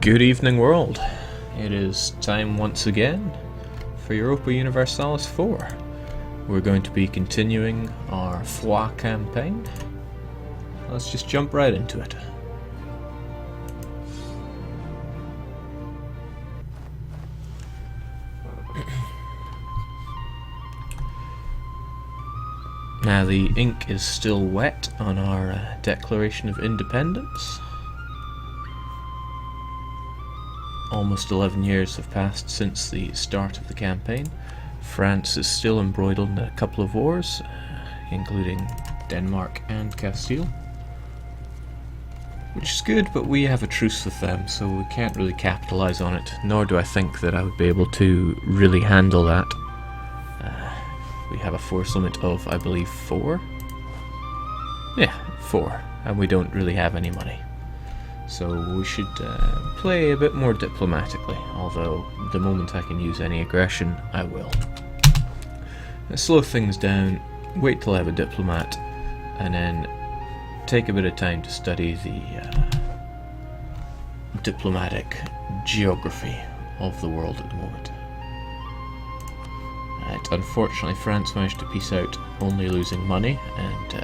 Good evening, world. It is time once again for Europa Universalis 4. We're going to be continuing our Foix campaign. Let's just jump right into it. Now the ink is still wet on our Declaration of Independence. Almost 11 years have passed since the start of the campaign. France is still embroiled in a couple of wars, including Denmark and Castile. Which is good, but we have a truce with them, so we can't really capitalise on it, nor do I think that I would be able to really handle that. We have a force limit of, I believe, 4? Yeah, 4, and we don't really have any money. So we should play a bit more diplomatically, although the moment I can use any aggression, I will. Slow things down, wait till I have a diplomat, and then take a bit of time to study the diplomatic geography of the world at the moment. Unfortunately, France managed to peace out, only losing money, and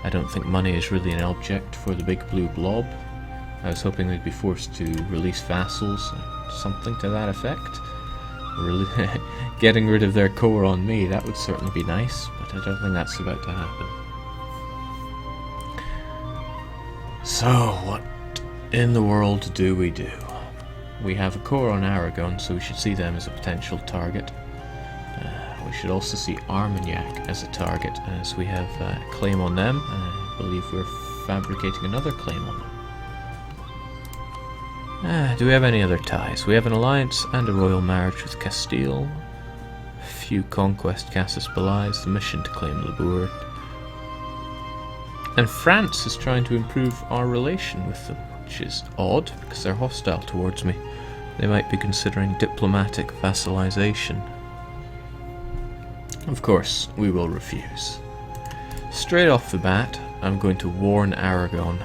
I don't think money is really an object for the big blue blob. I was hoping they'd be forced to release vassals, something to that effect. Getting rid of their core on me, that would certainly be nice, but I don't think that's about to happen. So, what in the world do? We have a core on Aragon, so we should see them as a potential target. We should also see Armagnac as a target, as we have a claim on them, and I believe we're fabricating another claim on them. Do we have any other ties? We have an alliance and a royal marriage with Castile. A few conquest Casus Belli's, the mission to claim Labour. And France is trying to improve our relation with them, which is odd, because they're hostile towards me. They might be considering diplomatic vassalization. Of course, we will refuse. Straight off the bat, I'm going to warn Aragon,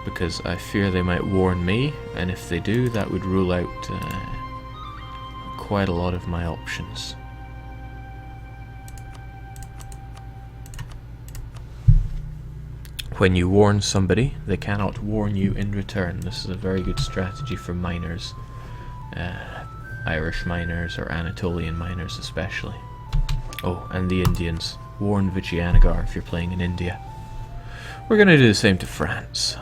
because I fear they might warn me, and if they do, that would rule out quite a lot of my options. When you warn somebody, they cannot warn you in return. This is a very good strategy for miners, Irish miners or Anatolian miners especially. Oh, and the Indians. Warn Vijayanagar if you're playing in India. We're going to do the same to France.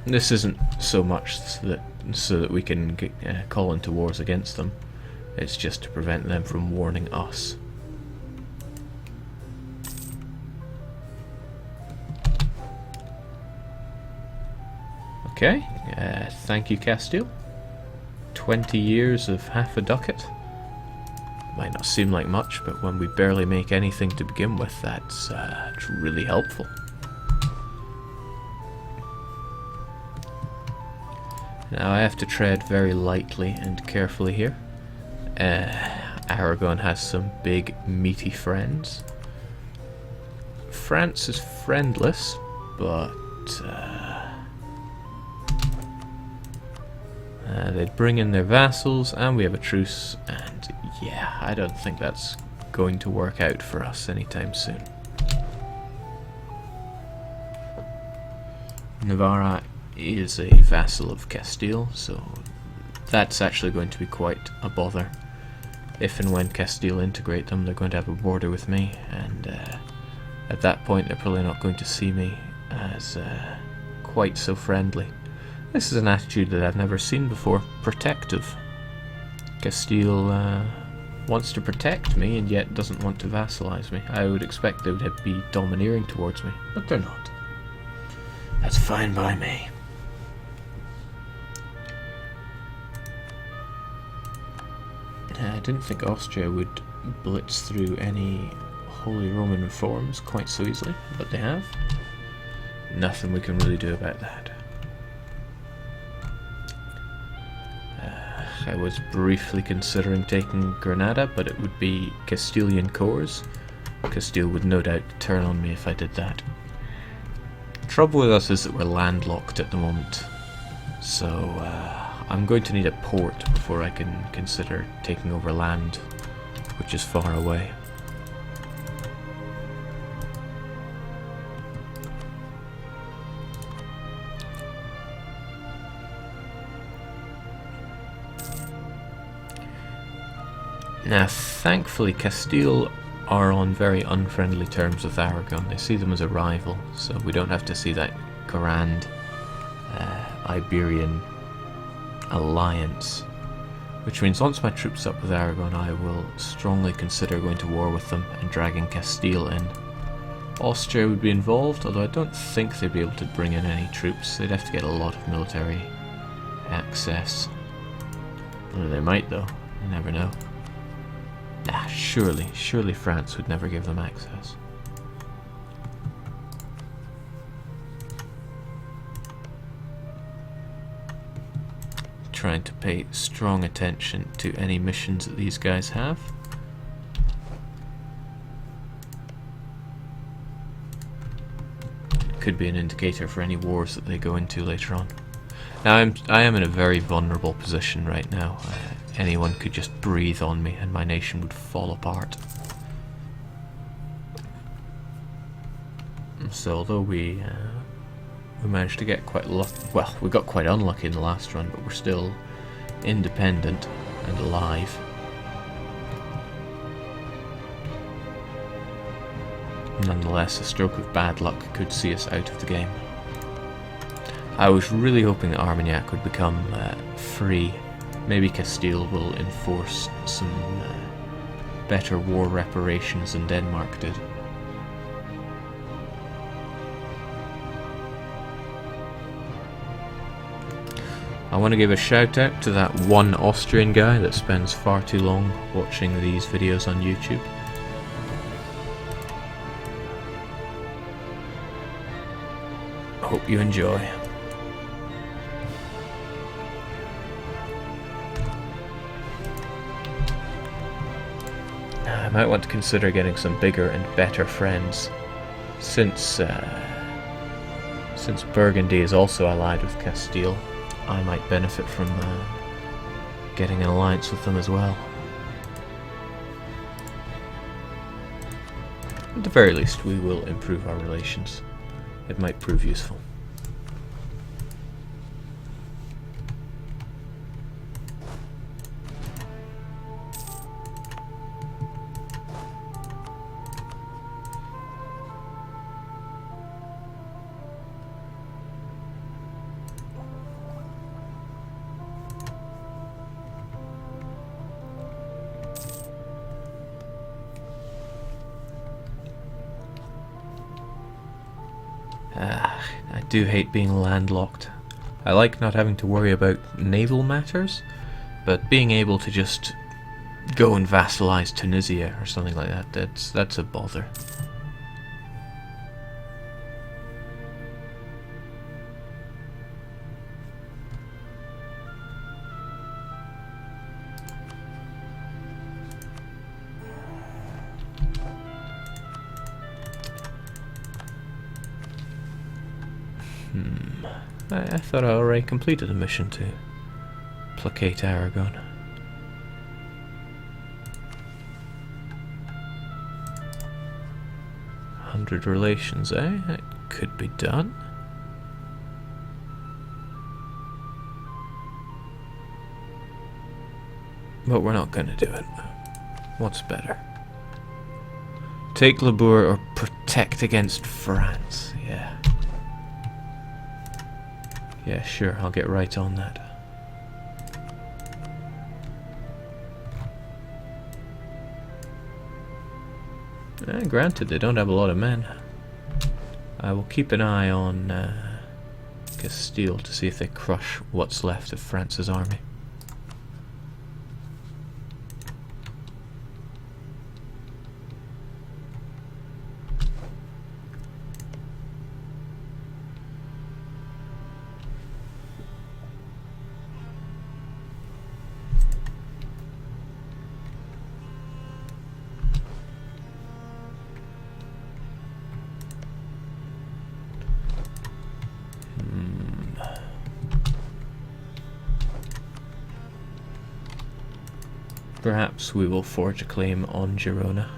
This isn't so much so that we can call into wars against them. It's just to prevent them from warning us. Okay, thank you, Castile. 20 years of half a ducat. Might not seem like much, but when we barely make anything to begin with, that's really helpful. Now I have to tread very lightly and carefully here. Aragon has some big meaty friends. France is friendless, but they'd bring in their vassals, and we have a truce, and yeah, I don't think that's going to work out for us anytime soon. Navarra is a vassal of Castile, so that's actually going to be quite a bother. If and when Castile integrate them, they're going to have a border with me, and at that point they're probably not going to see me as quite so friendly. This is an attitude that I've never seen before. Protective. Castile wants to protect me and yet doesn't want to vassalize me. I would expect they would be domineering towards me, but they're not. That's fine by me. I didn't think Austria would blitz through any Holy Roman reforms quite so easily, but they have. Nothing we can really do about that. I was briefly considering taking Granada, but it would be Castilian cores. Castile would no doubt turn on me if I did that. The trouble with us is that we're landlocked at the moment, So I'm going to need a port before I can consider taking over land which is far away. Now, thankfully, Castile are on very unfriendly terms with Aragon. They see them as a rival, so we don't have to see that grand Iberian alliance. Which means once my troops up with Aragon, I will strongly consider going to war with them and dragging Castile in. Austria would be involved, although I don't think they'd be able to bring in any troops. They'd have to get a lot of military access. Well, they might though, you never know. Nah, surely France would never give them access. Trying to pay strong attention to any missions that these guys have. Could be an indicator for any wars that they go into later on. Now I am in a very vulnerable position right now. Anyone could just breathe on me and my nation would fall apart. So although we managed to get quite lucky, well, we got quite unlucky in the last run, but we're still independent and alive. Nonetheless, a stroke of bad luck could see us out of the game. I was really hoping that Armagnac would become free. Maybe Castile will enforce some better war reparations than Denmark did. I want to give a shout out to that one Austrian guy that spends far too long watching these videos on YouTube. Hope you enjoy. I might want to consider getting some bigger and better friends, since Burgundy is also allied with Castile. I might benefit from getting an alliance with them as well. At the very least, we will improve our relations. It might prove useful. I do hate being landlocked. I like not having to worry about naval matters, but being able to just go and vassalize Tunisia or something like that, that's a bother. I thought I already completed a mission to placate Aragon. 100 relations, eh? It could be done. But we're not gonna do it. What's better? Take Labour or protect against France? Yeah. Yeah, sure, I'll get right on that. Granted, they don't have a lot of men. I will keep an eye on Castile to see if they crush what's left of France's army. Perhaps we will forge a claim on Girona.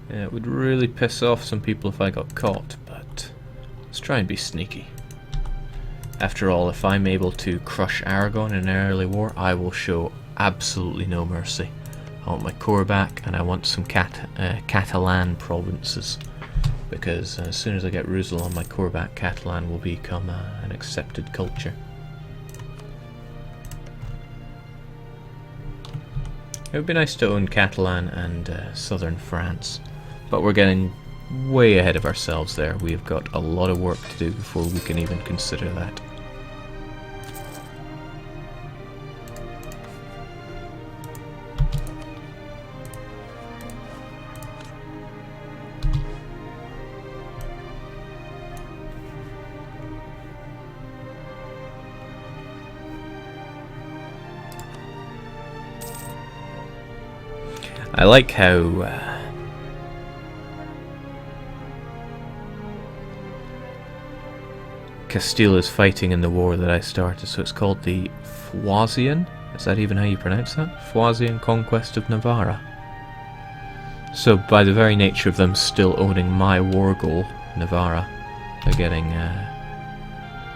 Yeah, it would really piss off some people if I got caught, but let's try and be sneaky. After all, if I'm able to crush Aragon in an early war, I will show absolutely no mercy. I want my core back, and I want some Catalan provinces, because as soon as I get Rusel on my core back, Catalan will become an accepted culture. It would be nice to own Catalan and southern France, but we're getting way ahead of ourselves there. We've got a lot of work to do before we can even consider that. I like how Castile is fighting in the war that I started, so it's called the Foixian. Is that even how you pronounce that? Foixian conquest of Navarra. So by the very nature of them still owning my war goal, Navarra, they're getting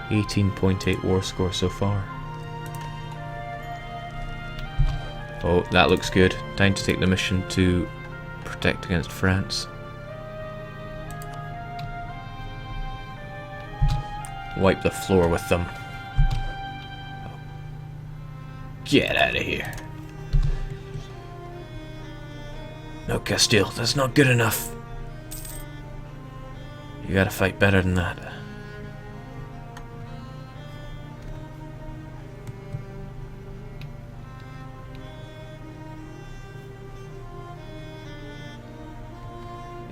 18.8 war score so far. Oh, that looks good. Time to take the mission to protect against France. Wipe the floor with them. Get out of here. No, Castile, that's not good enough. You gotta fight better than that.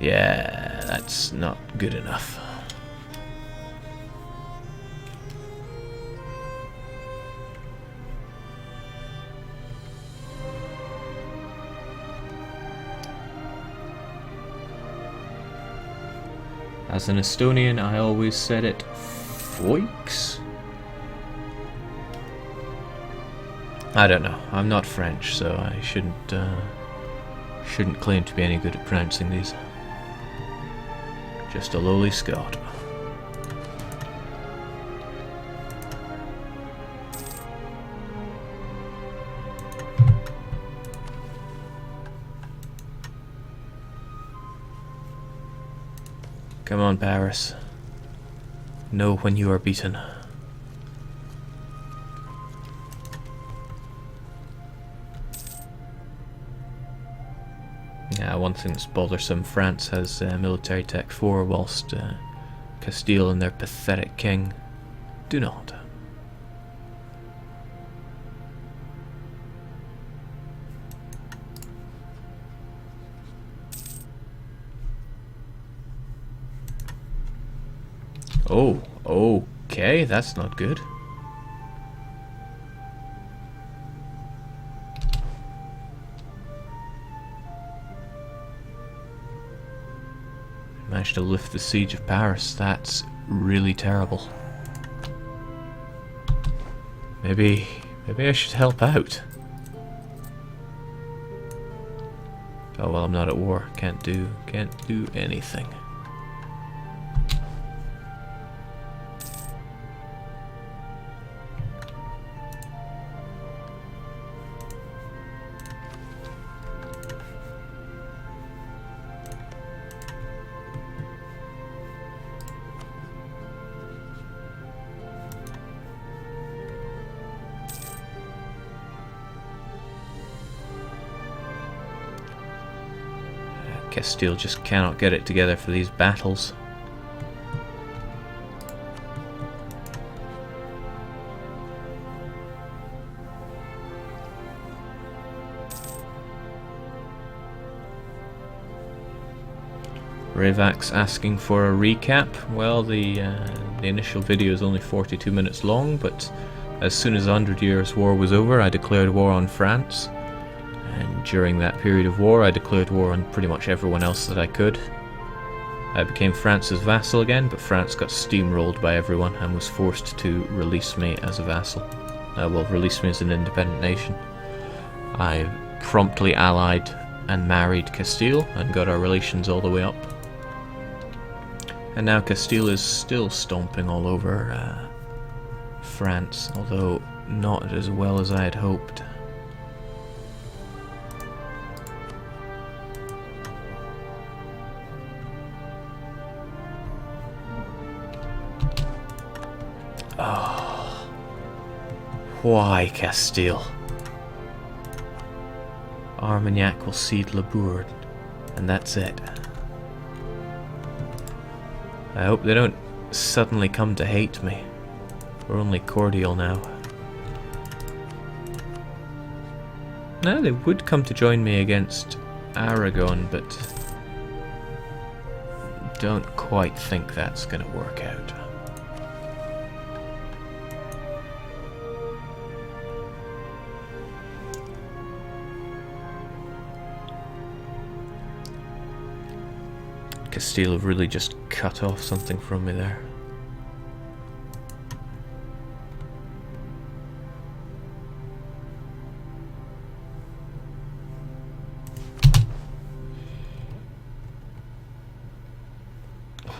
Yeah, that's not good enough. As an Estonian, I always said it Foix? I don't know. I'm not French, so I shouldn't claim to be any good at pronouncing these. Just a lowly Scot. Come on, Paris. Know when you are beaten. Yeah, one thing that's bothersome, France has military tech 4, whilst Castile and their pathetic king do not. Oh, okay, that's not good. Managed to lift the siege of Paris. That's really terrible. Maybe I should help out. Oh well, I'm not at war. Can't do anything. Castile just cannot get it together for these battles. Revax asking for a recap. Well, the initial video is only 42 minutes long, but as soon as the 100 Years' War was over, I declared war on France. And during that period of war, I declared war on pretty much everyone else that I could. I became France's vassal again, but France got steamrolled by everyone and was forced to release me as a vassal. will release me as an independent nation. I promptly allied and married Castile and got our relations all the way up. And now Castile is still stomping all over France, although not as well as I had hoped. Oh, why Castile? Armagnac will cede Labourd, and that's it. I hope they don't suddenly come to hate me. We're only cordial now. No, they would come to join me against Aragon, but don't quite think that's gonna work out. Castile have really just cut off something from me there.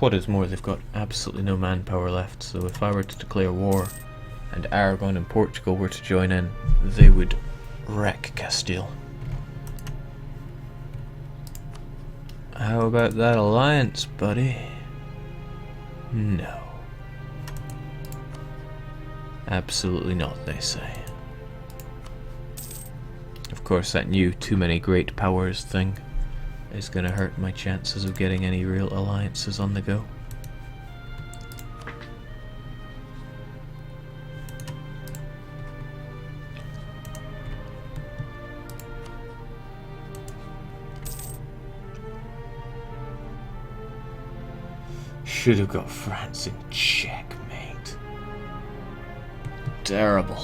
What is more, they've got absolutely no manpower left, so if I were to declare war and Aragon and Portugal were to join in, they would wreck Castile. How about that alliance, buddy? No. Absolutely not, they say. Of course, that new too many great powers thing is going to hurt my chances of getting any real alliances on the go. Should have got France in checkmate. Terrible.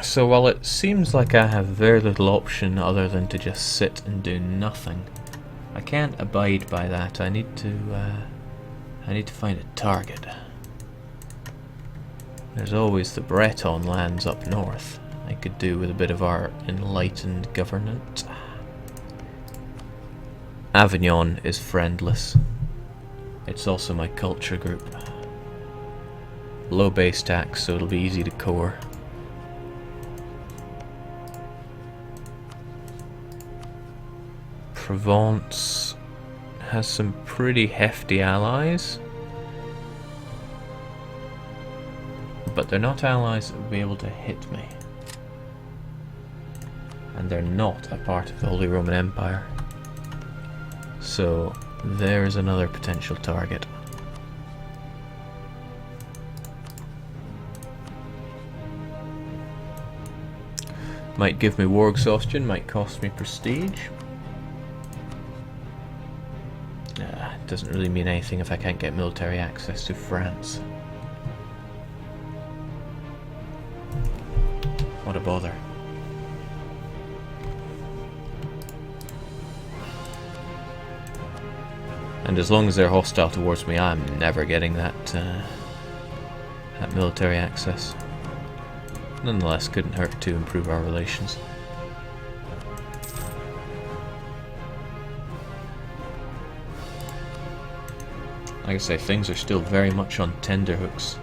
So while it seems like I have very little option other than to just sit and do nothing, I can't abide by that. I need to find a target. There's always the Breton lands up north. I could do with a bit of our enlightened government. Avignon is friendless. It's also my culture group. Low base tax, so it'll be easy to core. Provence has some pretty hefty allies, but they're not allies that will be able to hit me. And they're not a part of the Holy Roman Empire. So there's another potential target. Might give me war exhaustion, might cost me prestige. Doesn't really mean anything if I can't get military access to France. What a bother. And as long as they're hostile towards me, I'm never getting that military access. Nonetheless, couldn't hurt to improve our relations. Like I say, things are still very much on tenterhooks.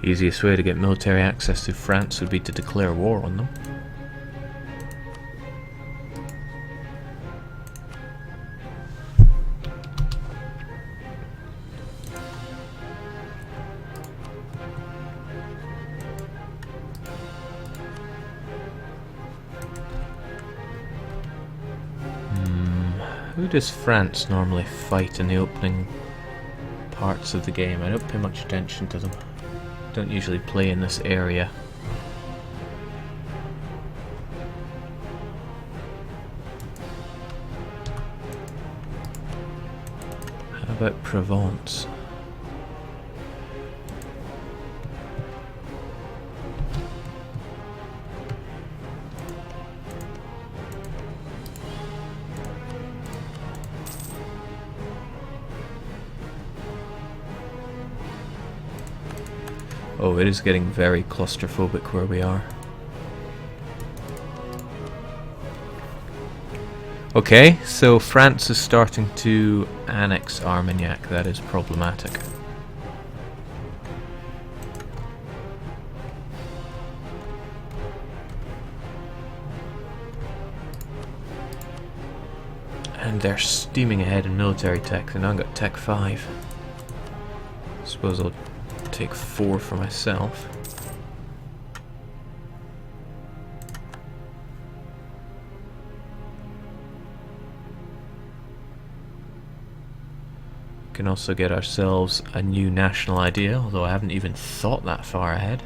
Easiest way to get military access to France would be to declare war on them. Who does France normally fight in the opening parts of the game? I don't pay much attention to them. Don't usually play in this area. How about Provence? Oh, it is getting very claustrophobic where we are. Okay, so France is starting to annex Armagnac. That is problematic. And they're steaming ahead in military tech. They now got Tech 5. Suppose I'll take 4 for myself. We can also get ourselves a new national idea, although I haven't even thought that far ahead.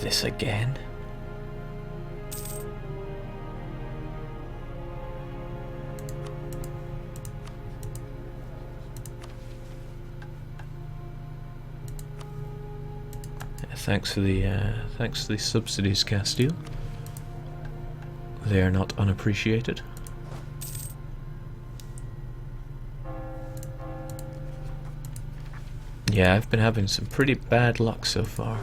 This again? Thanks for the subsidies, Castile. They are not unappreciated. Yeah, I've been having some pretty bad luck so far.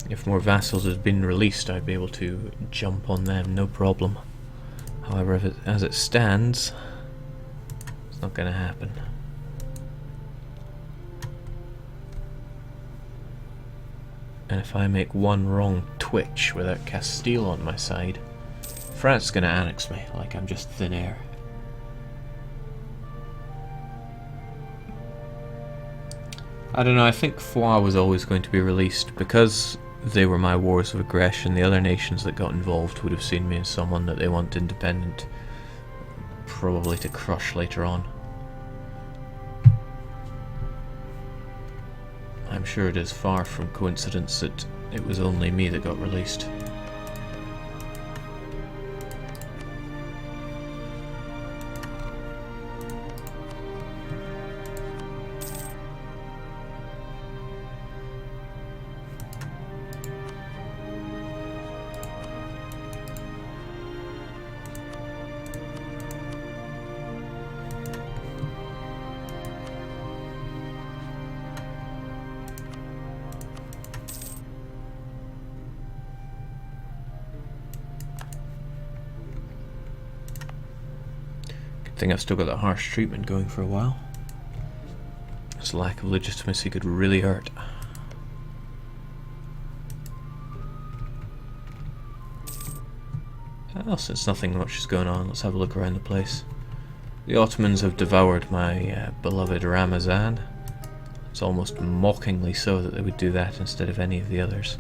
If more vassals had been released, I'd be able to jump on them, no problem. However, as it stands, it's not going to happen. And if I make one wrong twitch without Castile on my side, France is going to annex me like I'm just thin air. I don't know, I think Foix was always going to be released because they were my wars of aggression. The other nations that got involved would have seen me as someone that they want independent, probably to crush later on. I'm sure it is far from coincidence that it was only me that got released. I think I've still got that harsh treatment going for a while. This lack of legitimacy could really hurt. Well, since nothing much is going on, let's have a look around the place. The Ottomans have devoured my beloved Ramazan. It's almost mockingly so that they would do that instead of any of the others.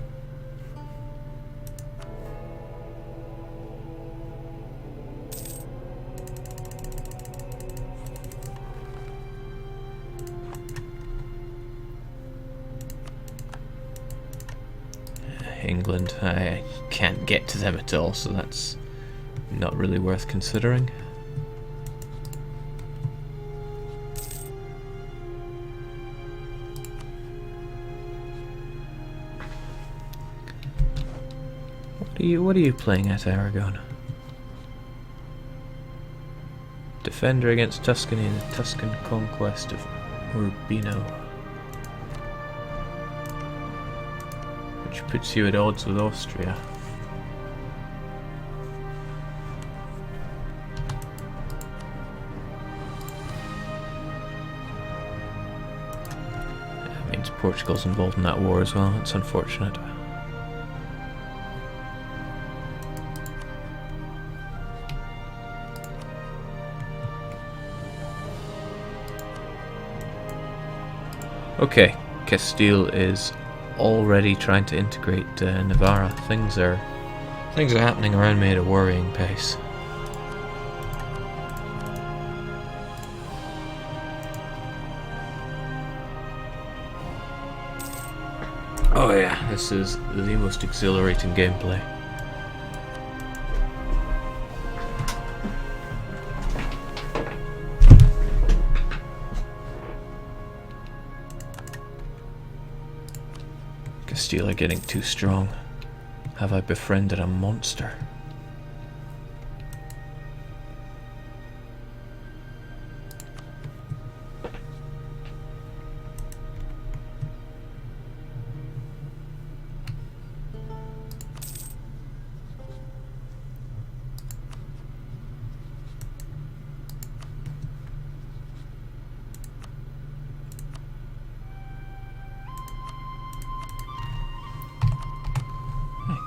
England, I can't get to them at all, so that's not really worth considering. What are you playing at, Aragon? Defender against Tuscany in the Tuscan conquest of Urbino. Which puts you at odds with Austria. That means Portugal's involved in that war as well. It's unfortunate. Okay, Castile is already trying to integrate Navarra. Things are happening around me at a worrying pace. Oh yeah, this is the most exhilarating gameplay. Castilla getting too strong. Have I befriended a monster?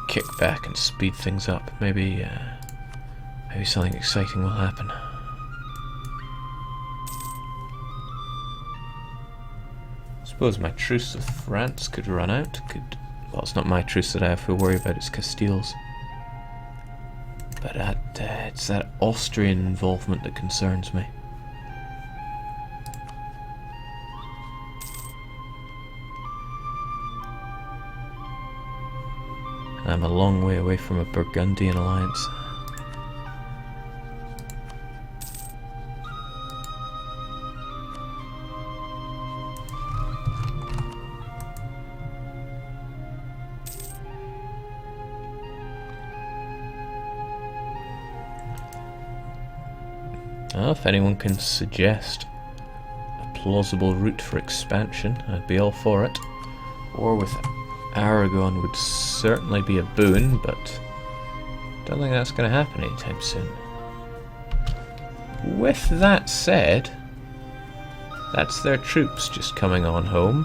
Kick back and speed things up. Maybe something exciting will happen. Suppose my truce with France could run out. Well, it's not my truce that I have to worry about, it's Castile's. But it's that Austrian involvement that concerns me. I'm a long way away from a Burgundian alliance. Well, if anyone can suggest a plausible route for expansion, I'd be all for it. War with Aragon would certainly be a boon, but don't think that's going to happen anytime soon. With that said, that's their troops just coming on home.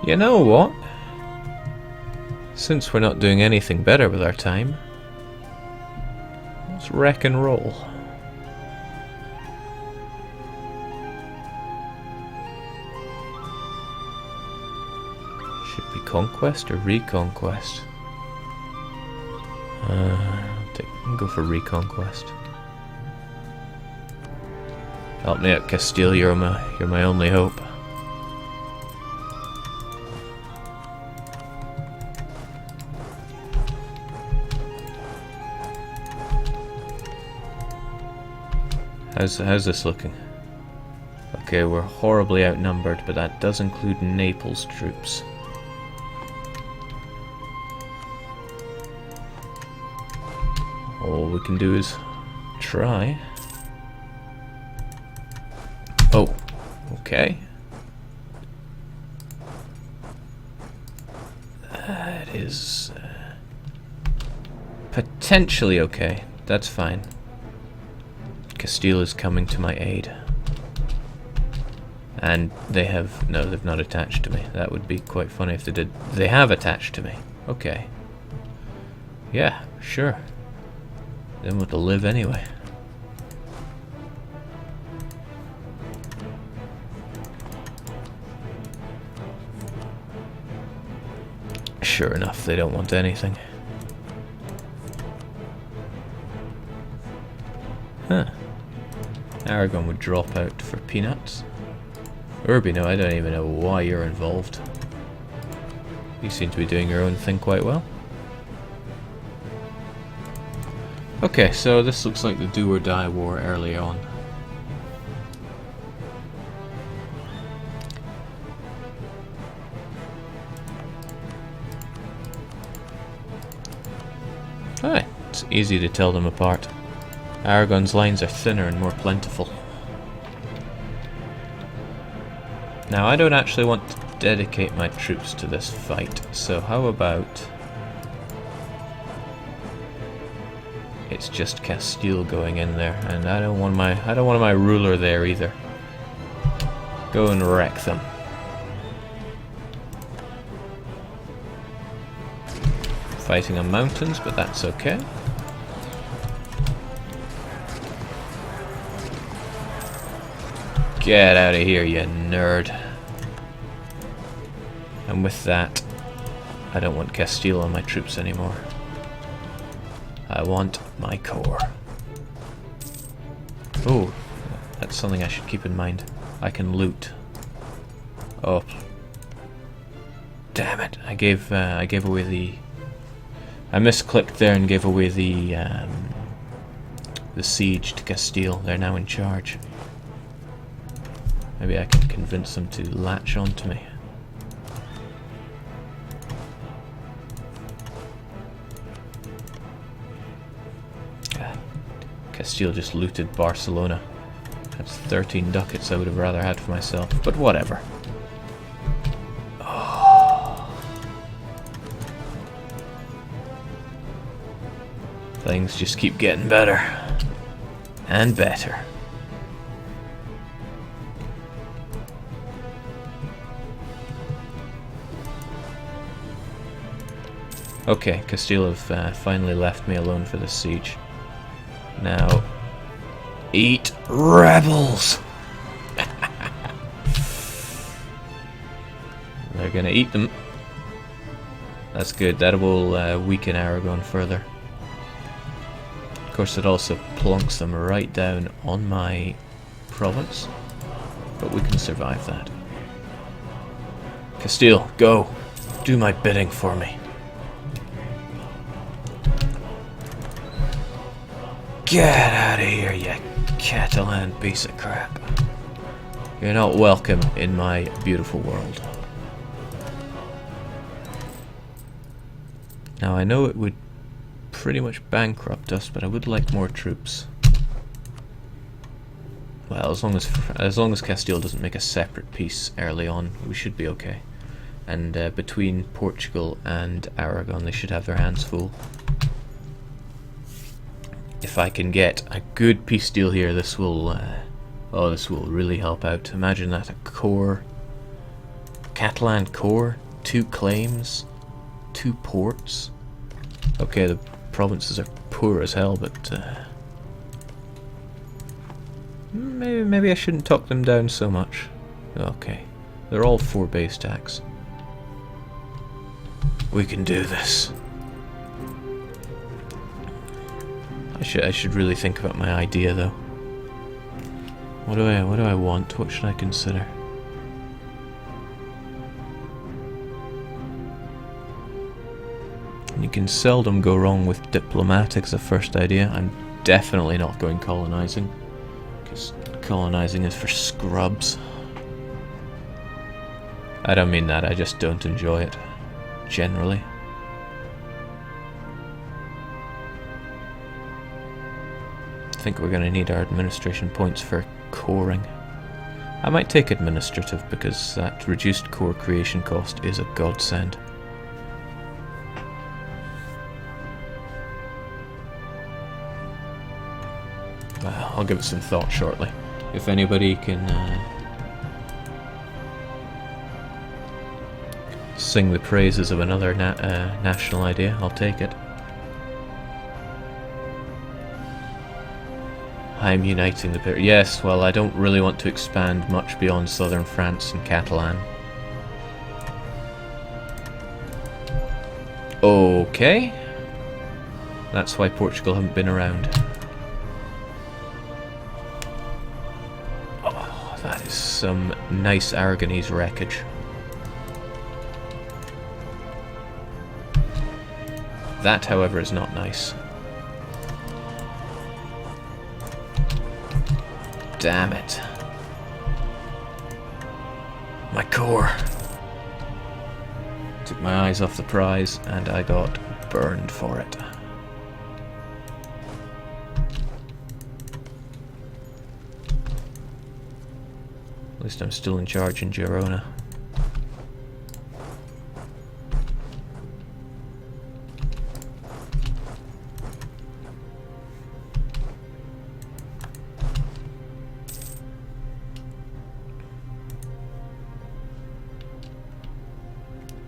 You know what? Since we're not doing anything better with our time, let's wreck and roll. Should be conquest or reconquest? I'll go for reconquest. Help me out, Castile. You're my only hope. How's this looking? Okay, we're horribly outnumbered, but that does include Naples troops. All we can do is try. Oh, okay. That is potentially okay. That's fine. Castile is coming to my aid. And they've not attached to me. That would be quite funny if they did. They have attached to me. Okay. Yeah, sure. Then we'll live anyway. Sure enough, they don't want anything. Huh. Aragon would drop out for peanuts. Urbino, I don't even know why you're involved. You seem to be doing your own thing quite well. Okay, so this looks like the do or die war early on. Hi, it's easy to tell them apart. Aragon's lines are thinner and more plentiful. Now, I don't actually want to dedicate my troops to this fight, so how about it's just Castile going in there, and I don't want my ruler there either. Go and wreck them. Fighting on mountains, but that's okay. Get out of here, you nerd. And with that, I don't want Castile on my troops anymore. I want my core. Oh, that's something I should keep in mind. I can loot. Oh, damn it! I gave away the. I misclicked there and gave away the siege to Castile. They're now in charge. Maybe I can convince them to latch onto me. Castile just looted Barcelona. That's 13 ducats I would have rather had for myself, but whatever. Oh. Things just keep getting better. And better. Okay, Castile have finally left me alone for this siege. Now, eat rebels! They're gonna eat them. That's good, that will weaken Aragon further. Of course it also plonks them right down on my province, but we can survive that. Castile, go! Do my bidding for me. Get out of here, you Catalan piece of crap. You're not welcome in my beautiful world. Now I know it would pretty much bankrupt us, but I would like more troops. Well, as long as Castile doesn't make a separate peace early on, we should be okay. And between Portugal and Aragon, they should have their hands full. If I can get a good peace deal here, this will really help out. Imagine that, a core, Catalan core, 2 claims, 2 ports. Okay, the provinces are poor as hell, but maybe I shouldn't talk them down so much. Okay, they're all 4 base tax. We can do this. I should really think about my idea though. What do I want? What should I consider? You can seldom go wrong with diplomatic as a first idea. I'm definitely not going colonizing, because colonizing is for scrubs. I don't mean that, I just don't enjoy it, generally. I think we're going to need our administration points for coring. I might take administrative because that reduced core creation cost is a godsend. Well, I'll give it some thought shortly. If anybody can sing the praises of another national idea, I'll take it. I'm uniting the yes, well, I don't really want to expand much beyond southern France and Catalan. Okay. That's why Portugal haven't been around. Oh, that is some nice Aragonese wreckage. That, however, is not nice. Damn it. My core. Took my eyes off the prize and I got burned for it. At least I'm still in charge in Girona.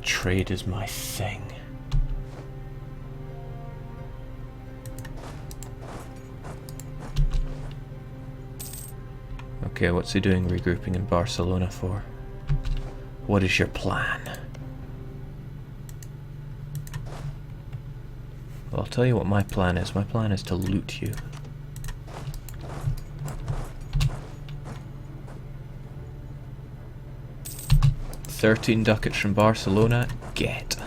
Trade is my thing. Okay, what's he doing regrouping in Barcelona for? What is your plan? Well, I'll tell you what my plan is. My plan is to loot you. $13 ducats from Barcelona. Get.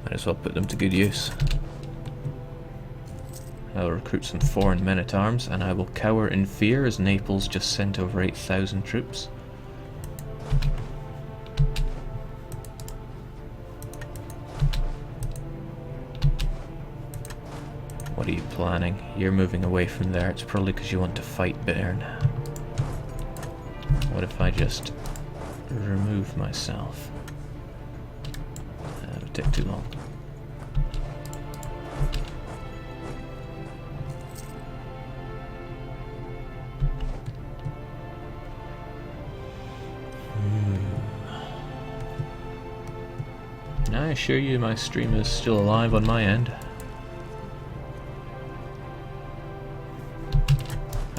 Might as well put them to good use. I'll recruit some foreign men-at-arms, and I will cower in fear as Naples just sent over 8,000 troops. What are you planning? You're moving away from there. It's probably because you want to fight Bern. What if I just remove myself? That would take too long. I assure you my stream is still alive on my end.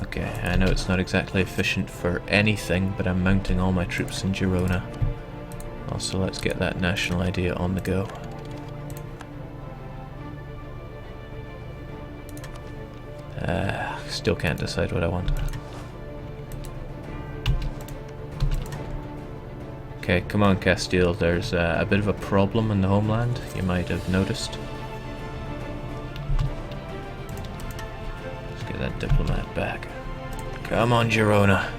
Okay, I know it's not exactly efficient for anything, but I'm mounting all my troops in Girona. Also, let's get that national idea on the go. Still can't decide what I want. Okay, come on Castile, there's a bit of a problem in the homeland, you might have noticed. Let's get that diplomat back. Come on Girona,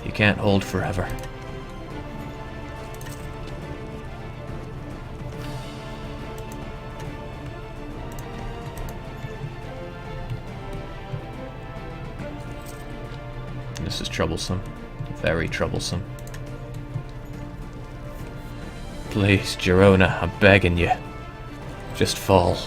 you can't hold forever. This is troublesome, very troublesome. Please, Girona, I'm begging you. Just fall.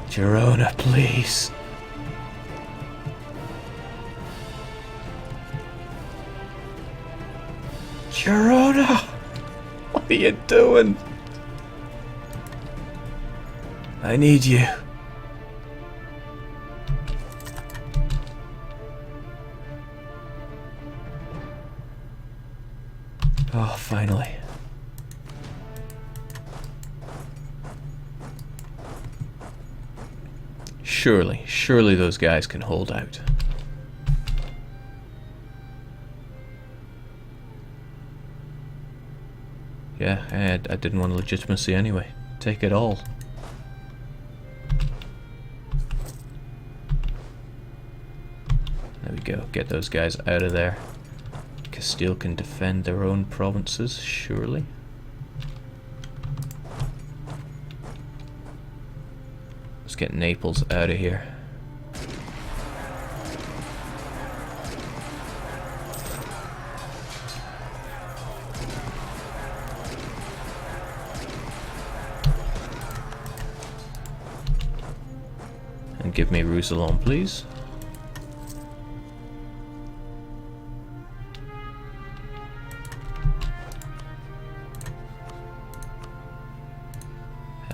Girona, please. Girona! What are you doing? I need you. Oh, finally. Surely those guys can hold out. Yeah, I didn't want legitimacy anyway. Take it all. There we go, get those guys out of there. Castile can defend their own provinces, surely. Let's get Naples out of here. And give me Roussillon, please.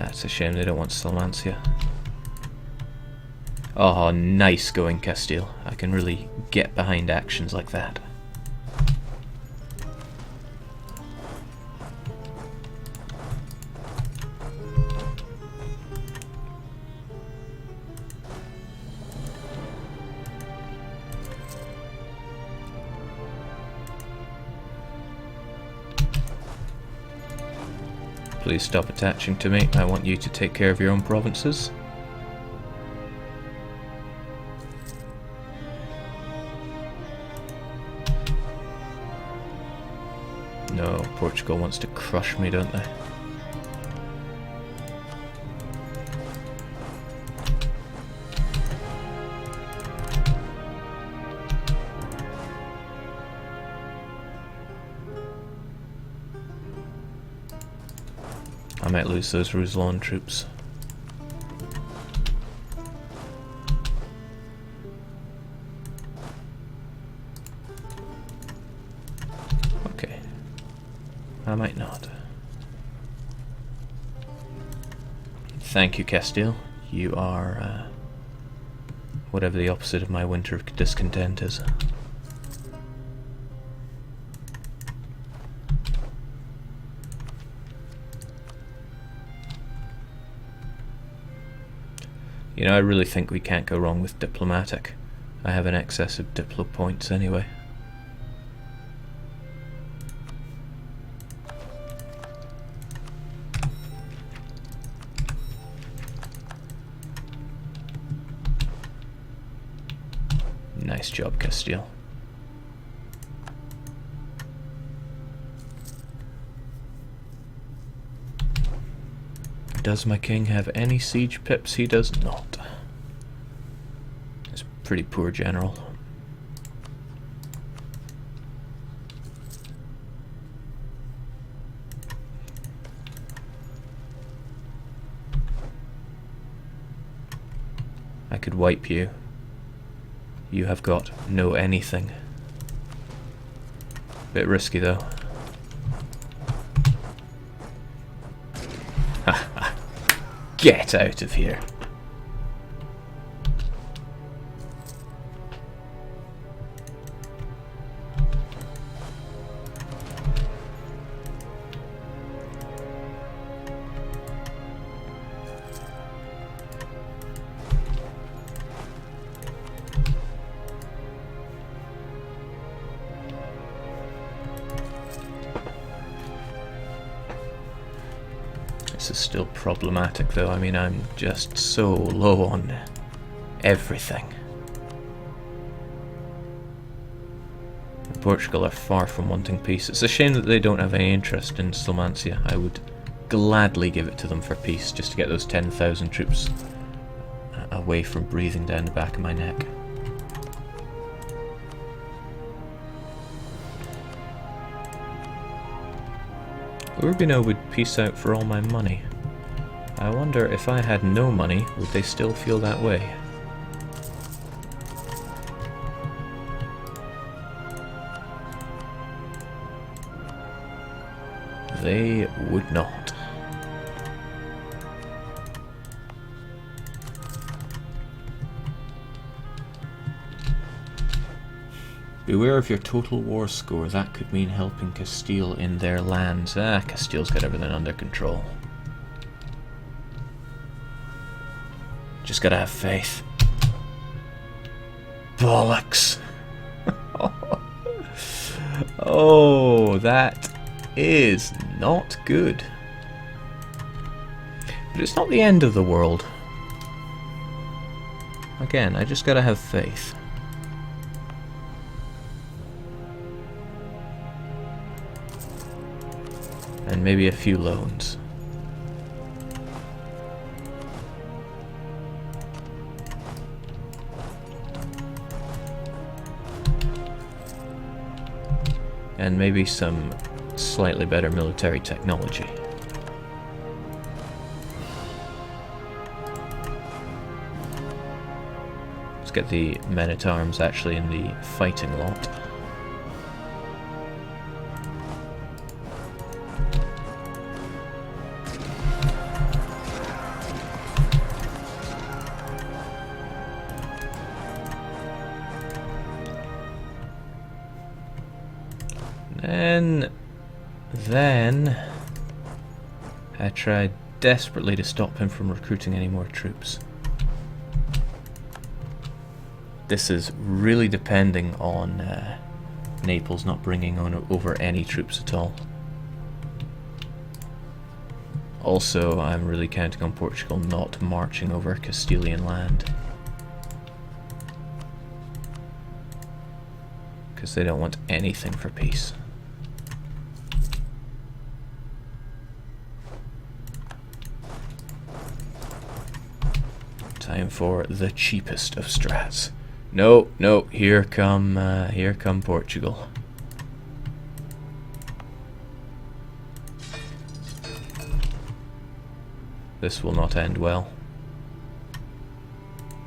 It's a shame they don't want Salmancia. Oh, nice going, Castile. I can really get behind actions like that. Please stop attaching to me. I want you to take care of your own provinces. No, Portugal wants to crush me, don't they? I might lose those Roussillon troops. I might not. Thank you, Castile. You are, whatever the opposite of my winter discontent is. You know, I really think we can't go wrong with diplomatic. I have an excess of diplo points anyway. Nice job, Castile. Does my king have any siege pips? He does not. He's a pretty poor general. I could wipe you. You have got no anything. Bit risky though. Get out of here. This is still problematic though. I mean, I'm just so low on everything. Portugal are far from wanting peace. It's a shame that they don't have any interest in Slomancia. I would gladly give it to them for peace, just to get those 10,000 troops away from breathing down the back of my neck. Urbino would peace out for all my money. I wonder if I had no money, would they still feel that way? They would not. Beware of your total war score. That could mean helping Castile in their lands. Ah, Castile's got everything under control. Just gotta have faith. Bollocks! Oh, that is not good. But it's not the end of the world. Again, I just gotta have faith. And maybe a few loans. And maybe some slightly better military technology. Let's get the men-at-arms actually in the fighting lot. Then I tried desperately to stop him from recruiting any more troops. This is really depending on Naples not bringing on over any troops at all. Also, I'm really counting on Portugal not marching over Castilian land, because they don't want anything for peace. Time for the cheapest of strats. No, no, here come Portugal. This will not end well.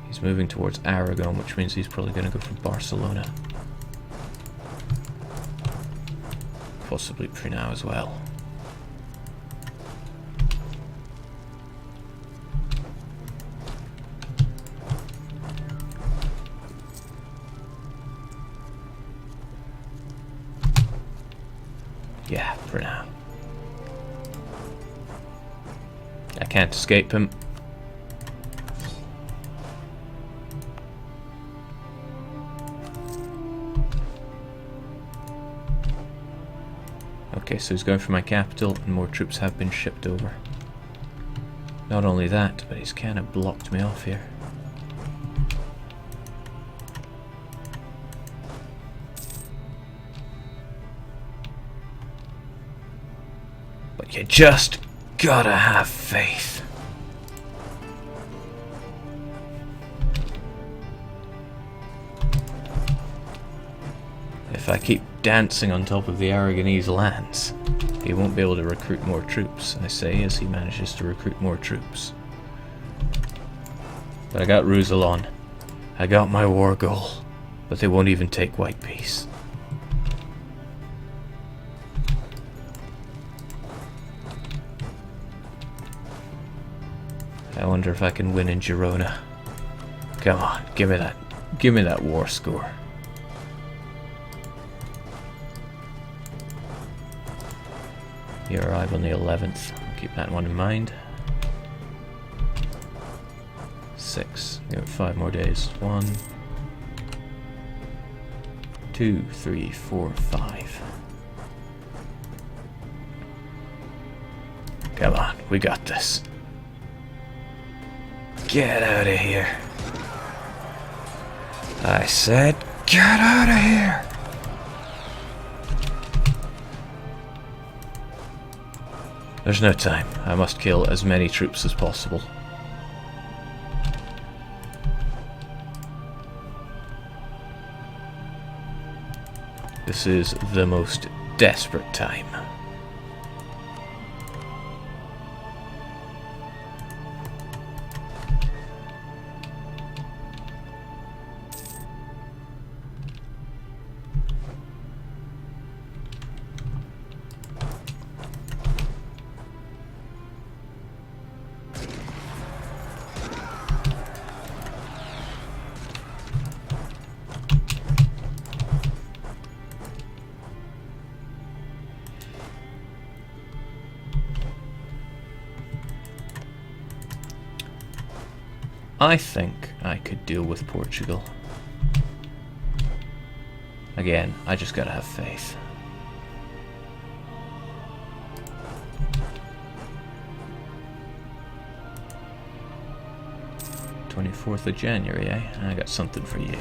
He's moving towards Aragon, which means he's probably going to go for Barcelona. Possibly Prunau as well. Yeah, for now. I can't escape him. Okay, so he's going for my capital, and more troops have been shipped over. Not only that, but he's kind of blocked me off here. But you just gotta have faith. If I keep dancing on top of the Aragonese lands, he won't be able to recruit more troops, I say, as he manages to recruit more troops. But I got Roussillon. I got my war goal. But they won't even take White Peace. I wonder if I can win in Girona. Come on, give me that war score. You arrive on the 11th. Keep that one in mind. 6. We have 5 more days. 1, 2, 3, 4, 5. Come on, we got this. Get out of here. I said, get out of here. There's no time. I must kill as many troops as possible. This is the most desperate time. I think I could deal with Portugal. Again, I just gotta have faith. "24th of January, eh? I got something for you.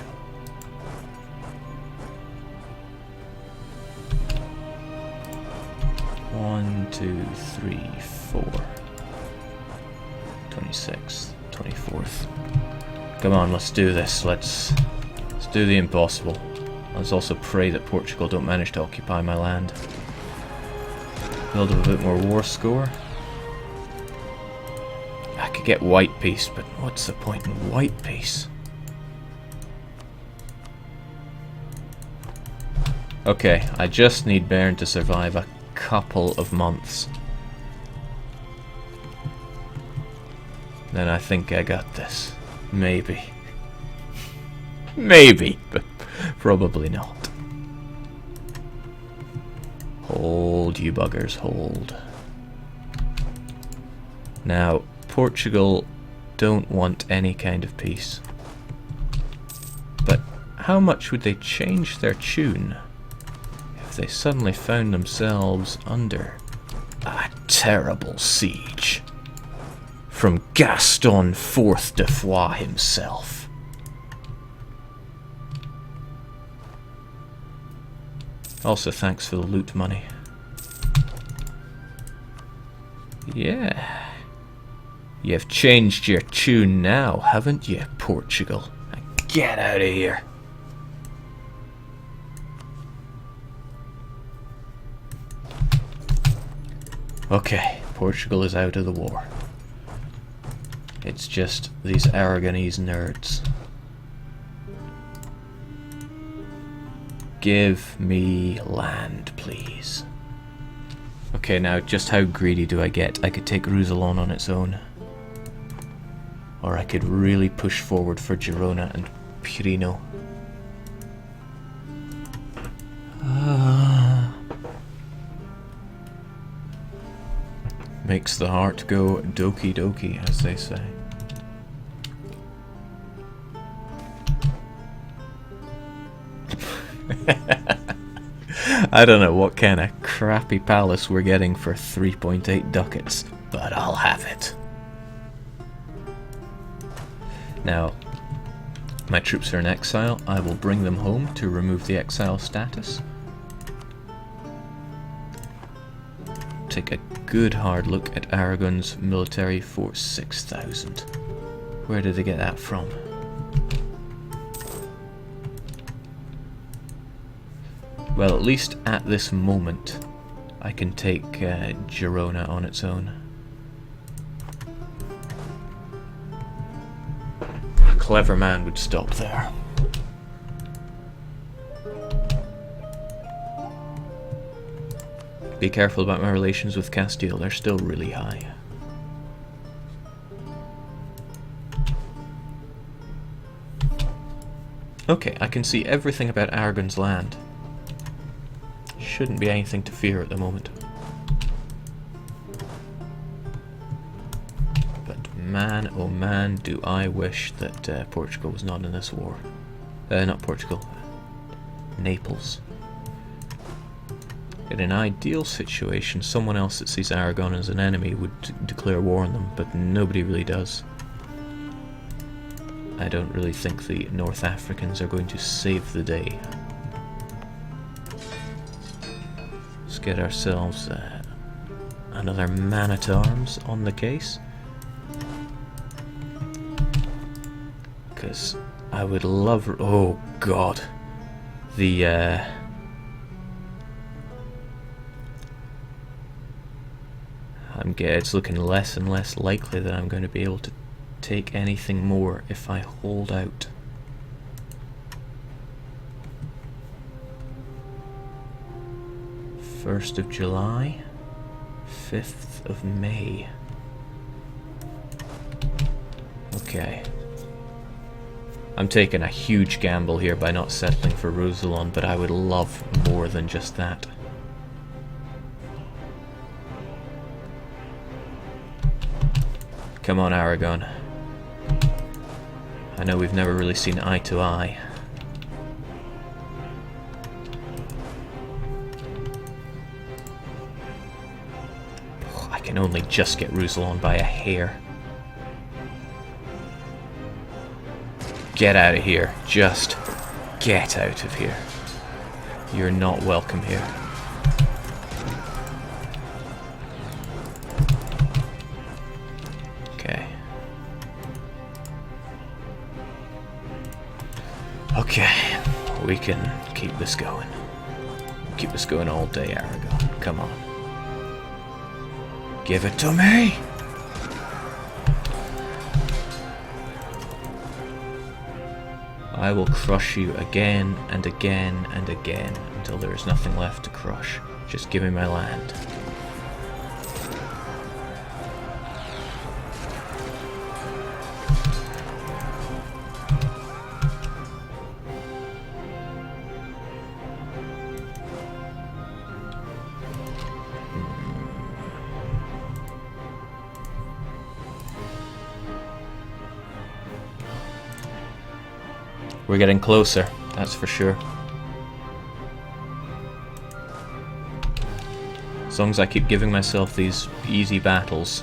One, 2, 3, 4. 26th. 24th. Come on, let's do this. Let's do the impossible. Let's also pray that Portugal don't manage to occupy my land. Build up a bit more war score. I could get White Peace, but what's the point in White Peace? Okay, I just need Bern to survive a couple of months. Then I think I got this. Maybe. Maybe, but probably not. Hold, you buggers, hold. Now, Portugal don't want any kind of peace. But how much would they change their tune if they suddenly found themselves under a terrible siege from Gaston IV de Foix himself? Also, thanks for the loot money. Yeah. You've changed your tune now, haven't you, Portugal? Get out of here. Okay, Portugal is out of the war. It's just these Aragonese nerds. Give me land, please. Okay, now just how greedy do I get? I could take Roussillon on its own. Or I could really push forward for Girona and Purino. Makes the heart go doki doki, as they say. I don't know what kind of crappy palace we're getting for 3.8 ducats, but I'll have it. Now, my troops are in exile. I will bring them home to remove the exile status. Take a good hard look at Aragon's military force, 6,000. Where did they get that from? Well, at least at this moment, I can take Girona on its own. A clever man would stop there. Be careful about my relations with Castile, they're still really high. Okay, I can see everything about Aragon's land. Shouldn't be anything to fear at the moment. But man, oh man, do I wish that Portugal was not in this war. Not Portugal. Naples. In an ideal situation, someone else that sees Aragon as an enemy would declare war on them, but nobody really does. I don't really think the North Africans are going to save the day. Let's get ourselves another man-at-arms on the case. Because I would love... Oh god. It's looking less and less likely that I'm going to be able to take anything more if I hold out. First of July, 5th of May. Okay. I'm taking a huge gamble here by not settling for Roussillon, but I would love more than just that. Come on, Aragon. I know we've never really seen eye to eye. Oh, I can only just get Roussillon by a hair. Get out of here. Just get out of here. You're not welcome here. Okay, we can keep this going. Keep this going all day, Aragon. Come on. Give it to me! I will crush you again and again and again until there is nothing left to crush. Just give me my land. We're getting closer, that's for sure. As long as I keep giving myself these easy battles.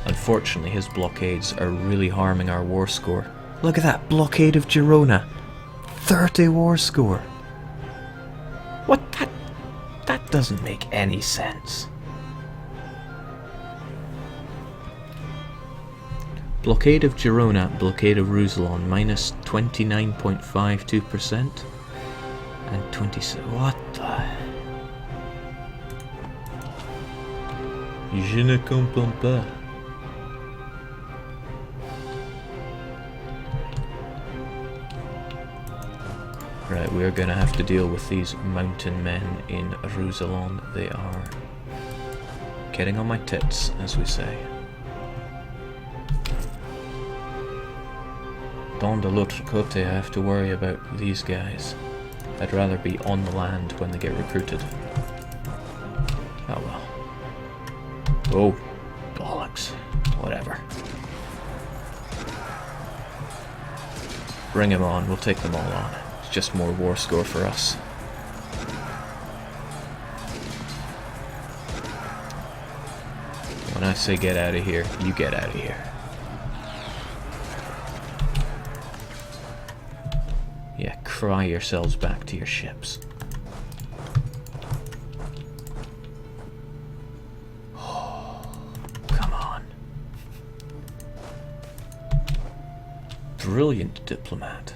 Unfortunately, his blockades are really harming our war score. Look at that, blockade of Girona. 30 war score. What? That doesn't make any sense. Blockade of Girona, blockade of Roussillon, minus 29.52%. And 26. What the? Je ne comprends pas. Right, we're gonna have to deal with these mountain men in Roussillon. They are getting on my tits, as we say. Dans de l'autre côté, I have to worry about these guys. I'd rather be on the land when they get recruited. Oh, bollocks. Whatever. Bring him on, we'll take them all on. It's just more war score for us. When I say get out of here, you get out of here. Yeah, cry yourselves back to your ships. Oh, come on. Brilliant diplomat.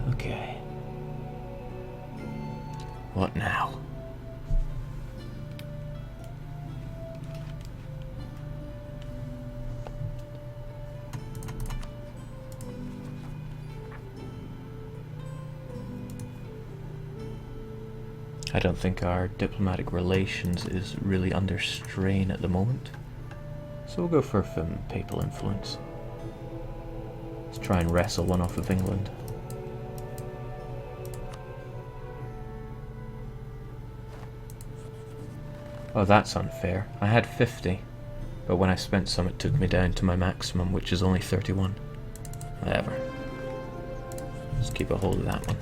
Okay. What now? I don't think our diplomatic relations is really under strain at the moment. So we'll go for papal influence. Let's try and wrestle one off of England. Oh, that's unfair. I had 50, but when I spent some it took me down to my maximum, which is only 31. Whatever. Let's keep a hold of that one.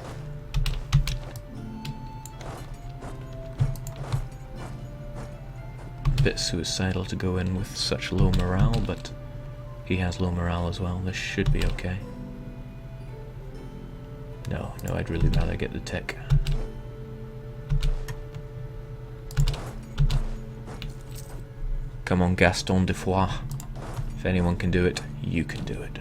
Bit suicidal to go in with such low morale, but he has low morale as well. This should be okay. No, I'd really rather get the tick. Come on, Gaston de Foix. If anyone can do it, you can do it.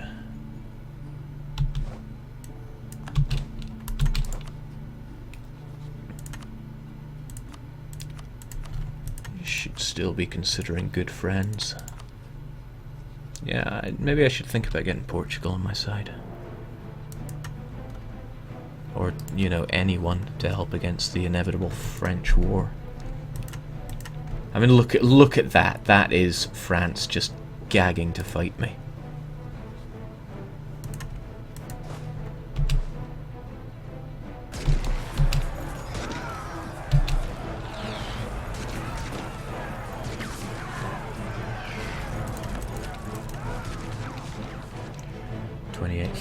You should still be considering good friends. Yeah, maybe I should think about getting Portugal on my side. Or, you know, anyone to help against the inevitable French war. I mean, look at that. That is France just gagging to fight me.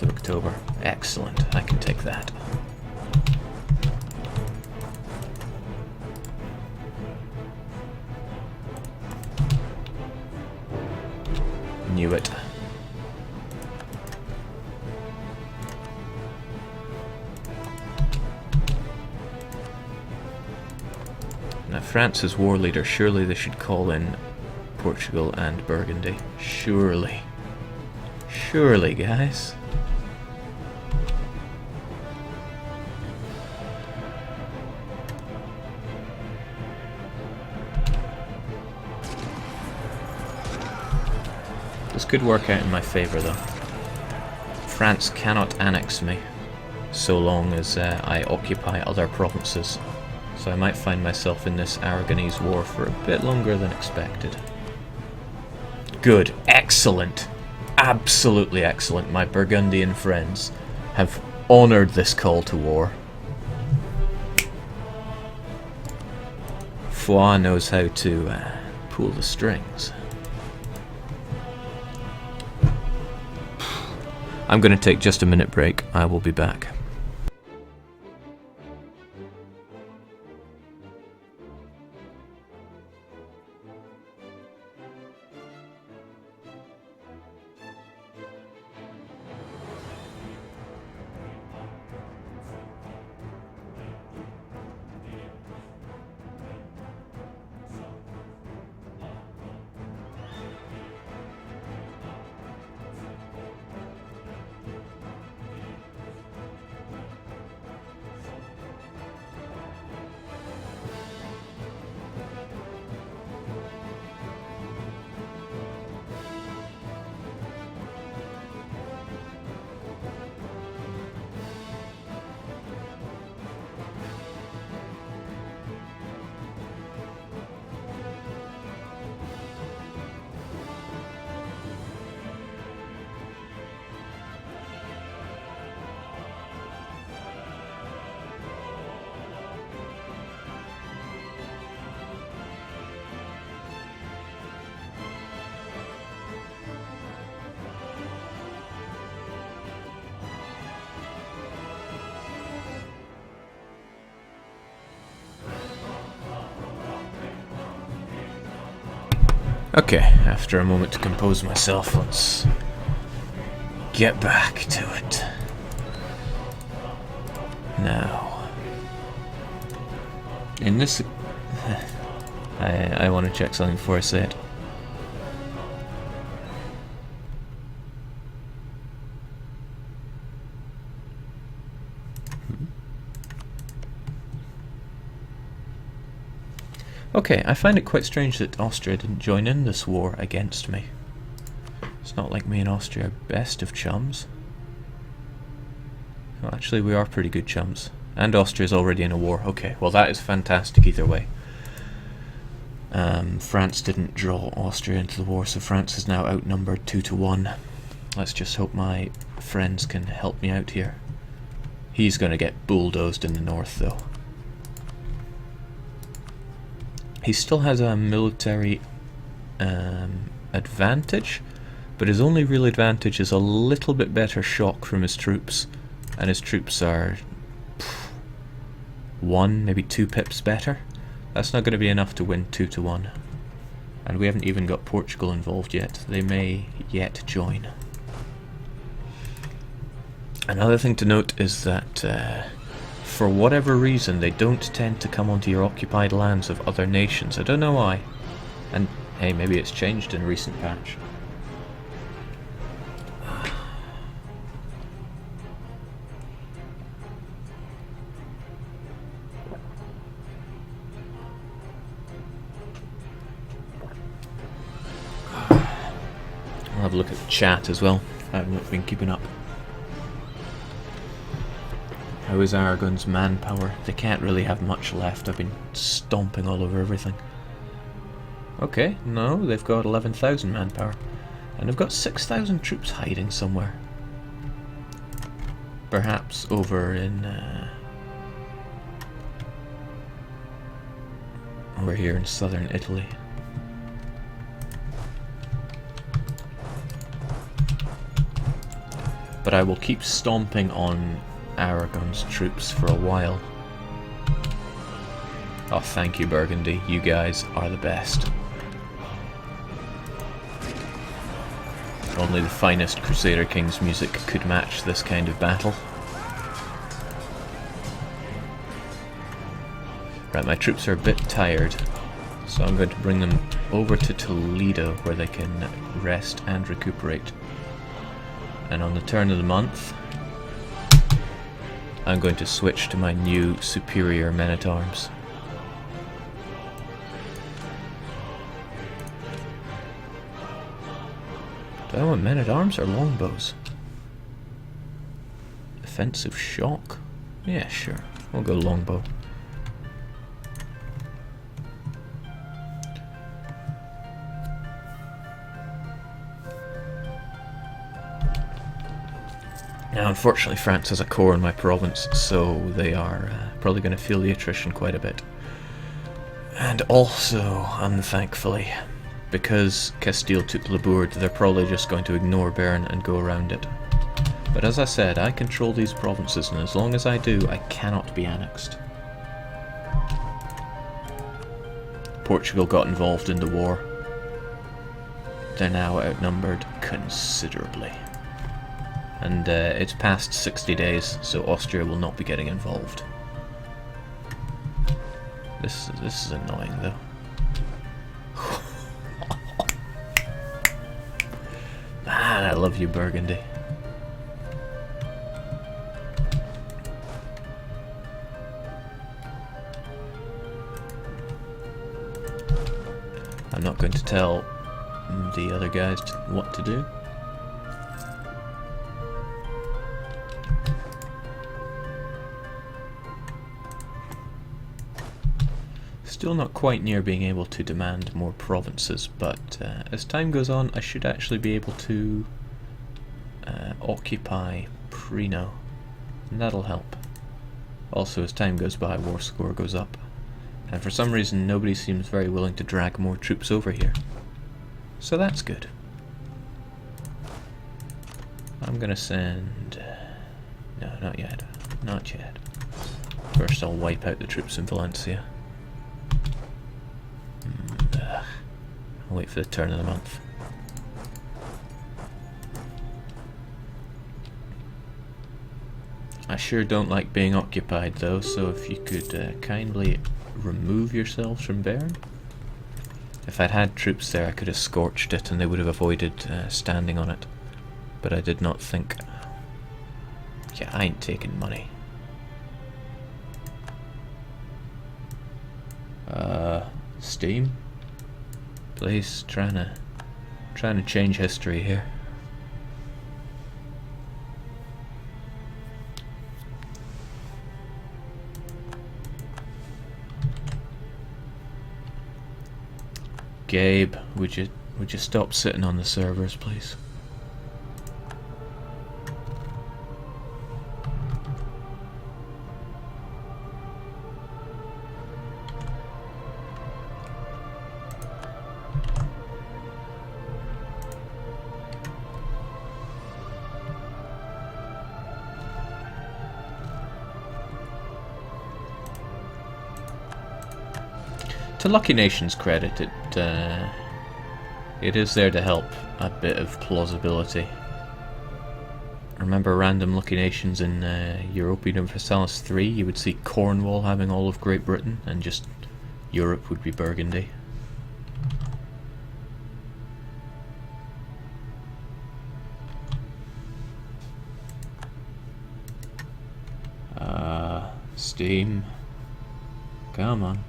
October. Excellent. I can take that. Knew it. Now, France is war leader. Surely they should call in Portugal and Burgundy. Surely. Surely, guys. This could work out in my favour, though. France cannot annex me so long as I occupy other provinces. So I might find myself in this Aragonese war for a bit longer than expected. Good. Excellent. Absolutely excellent. My Burgundian friends have honoured this call to war. Foix knows how to pull the strings. I'm going to take just a minute break. I will be back. Okay, after a moment to compose myself, let's get back to it. Now, in this... I want to check something before I say it. Okay, I find it quite strange that Austria didn't join in this war against me. It's not like me and Austria are best of chums. Well, actually, we are pretty good chums. And Austria's already in a war. Okay, well that is fantastic either way. France didn't draw Austria into the war, so France is now outnumbered 2-1. Let's just hope my friends can help me out here. He's going to get bulldozed in the north, though. He still has a military advantage, but his only real advantage is a little bit better shock from his troops, and his troops are 1, maybe 2 pips better. That's not going to be enough to win 2-1, and we haven't even got Portugal involved yet. They may yet join. Another thing to note is that for whatever reason, they don't tend to come onto your occupied lands of other nations. I don't know why. And hey, maybe it's changed in a recent patch. I'll have a look at the chat as well. I haven't been keeping up. How is Aragon's manpower? They can't really have much left. I've been stomping all over everything. Okay, no, they've got 11,000 manpower. And they've got 6,000 troops hiding somewhere. Perhaps over in... over here in southern Italy. But I will keep stomping on Aragon's troops for a while. Oh, thank you, Burgundy. You guys are the best. Only the finest Crusader Kings music could match this kind of battle. Right, my troops are a bit tired, so I'm going to bring them over to Toledo where they can rest and recuperate. And on the turn of the month, I'm going to switch to my new superior men-at-arms. Do I want men-at-arms or longbows? Offensive shock? Yeah, sure. We'll go longbow. Now, unfortunately, France has a core in my province, so they are probably going to feel the attrition quite a bit. And also, unthankfully, because Castile took Labourd, they're probably just going to ignore Bern and go around it. But as I said, I control these provinces, and as long as I do, I cannot be annexed. Portugal got involved in the war. They're now outnumbered considerably. And it's past 60 days, so Austria will not be getting involved. This is annoying, though. Man, I love you, Burgundy. I'm not going to tell the other guys what to do. Still not quite near being able to demand more provinces, but as time goes on I should actually be able to occupy Prino, and that'll help. Also, as time goes by, war score goes up, and for some reason nobody seems very willing to drag more troops over here, so that's good. I'm gonna send... no, not yet. Not yet. First I'll wipe out the troops in Valencia. I'll wait for the turn of the month. I sure don't like being occupied though, so if you could kindly remove yourselves from Bern. If I'd had troops there I could have scorched it and they would have avoided standing on it. But I did not think... Yeah, I ain't taking money. Steam? Please, trying to change history here. Gabe, would you stop sitting on the servers, please? To Lucky Nation's credit, it is there to help a bit of plausibility. Remember random Lucky Nations in Europa Universalis 3? You would see Cornwall having all of Great Britain, and just Europe would be Burgundy. Steam. Come on.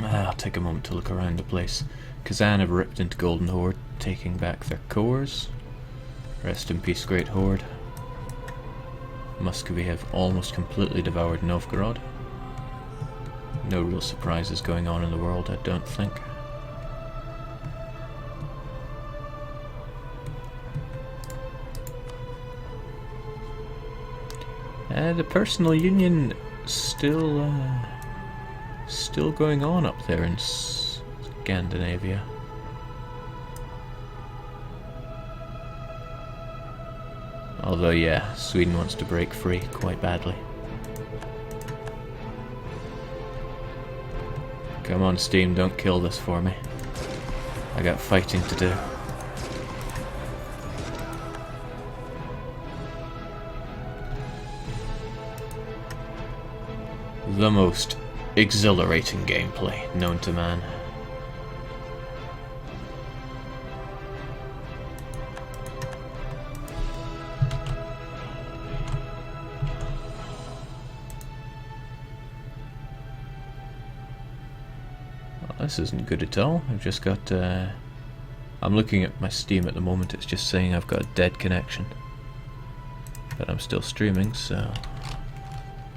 I'll take a moment to look around the place. Kazan have ripped into Golden Horde, taking back their cores. Rest in peace, Great Horde. Muscovy have almost completely devoured Novgorod. No real surprises going on in the world, I don't think. The personal union still going on up there in Scandinavia. Although, yeah, Sweden wants to break free quite badly. Come on, Steam, don't kill this for me. I got fighting to do. The most exhilarating gameplay known to man. Well, this isn't good at all. I've just got... I'm looking at my Steam at the moment, it's just saying I've got a dead connection. But I'm still streaming, so...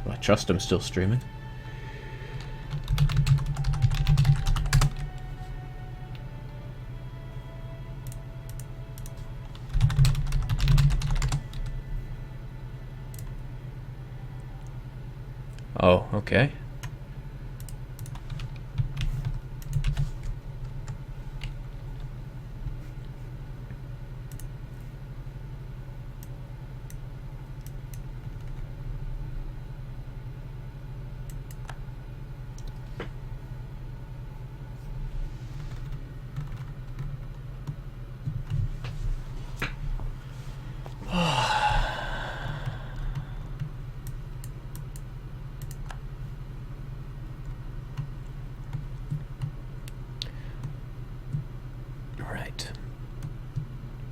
Well, I trust I'm still streaming. Oh, okay.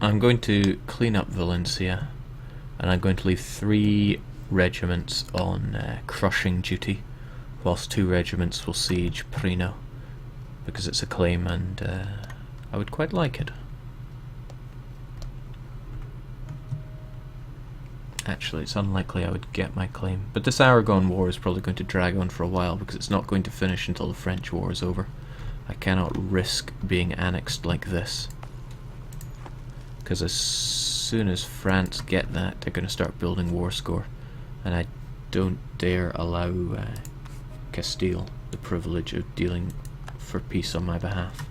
I'm going to clean up Valencia, and I'm going to leave 3 regiments on crushing duty, whilst 2 regiments will siege Prino, because it's a claim and I would quite like it. Actually, it's unlikely I would get my claim, but this Aragon war is probably going to drag on for a while because it's not going to finish until the French war is over. I cannot risk being annexed like this. Because as soon as France get that, they're going to start building war score, and I don't dare allow Castile the privilege of dealing for peace on my behalf.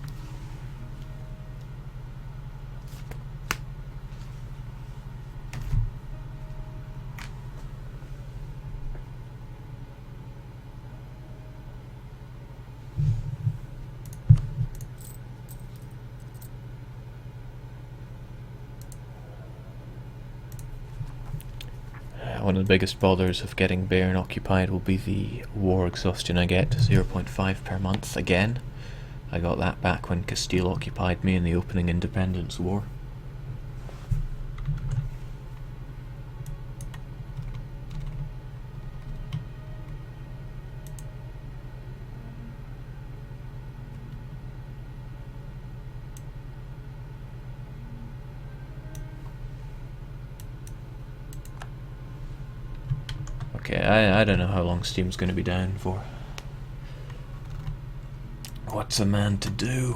one of the biggest bothers of getting Bayern occupied will be the war exhaustion I get, 0.5 per month again. I got that back when Castile occupied me in the opening independence war. Okay, I don't know how long Steam's going to be down for. What's a man to do?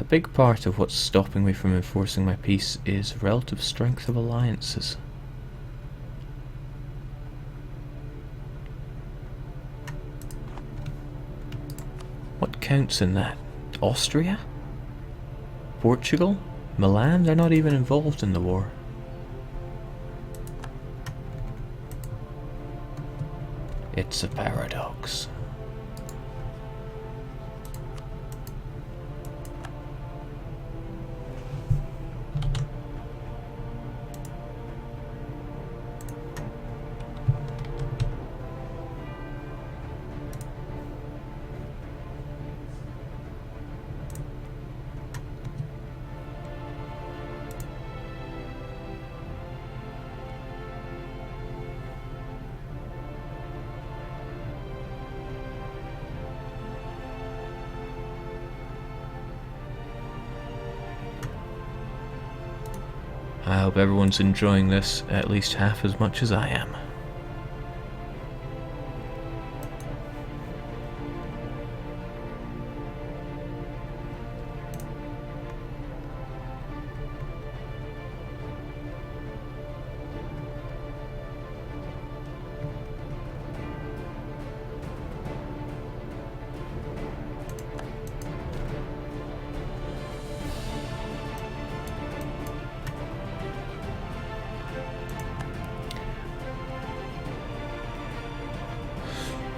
A big part of what's stopping me from enforcing my peace is relative strength of alliances. What counts in that? Austria? Portugal? Milan? They're not even involved in the war. It's a paradox. I hope everyone's enjoying this at least half as much as I am.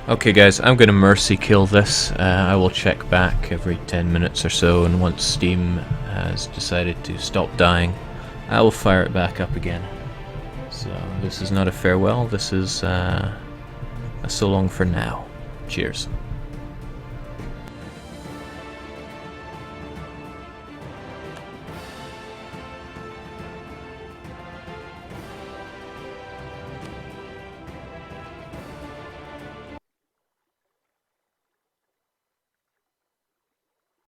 Okay guys, I'm going to mercy kill this. I will check back every 10 minutes or so, and once Steam has decided to stop dying, I will fire it back up again. So this is not a farewell, this is a so long for now. Cheers.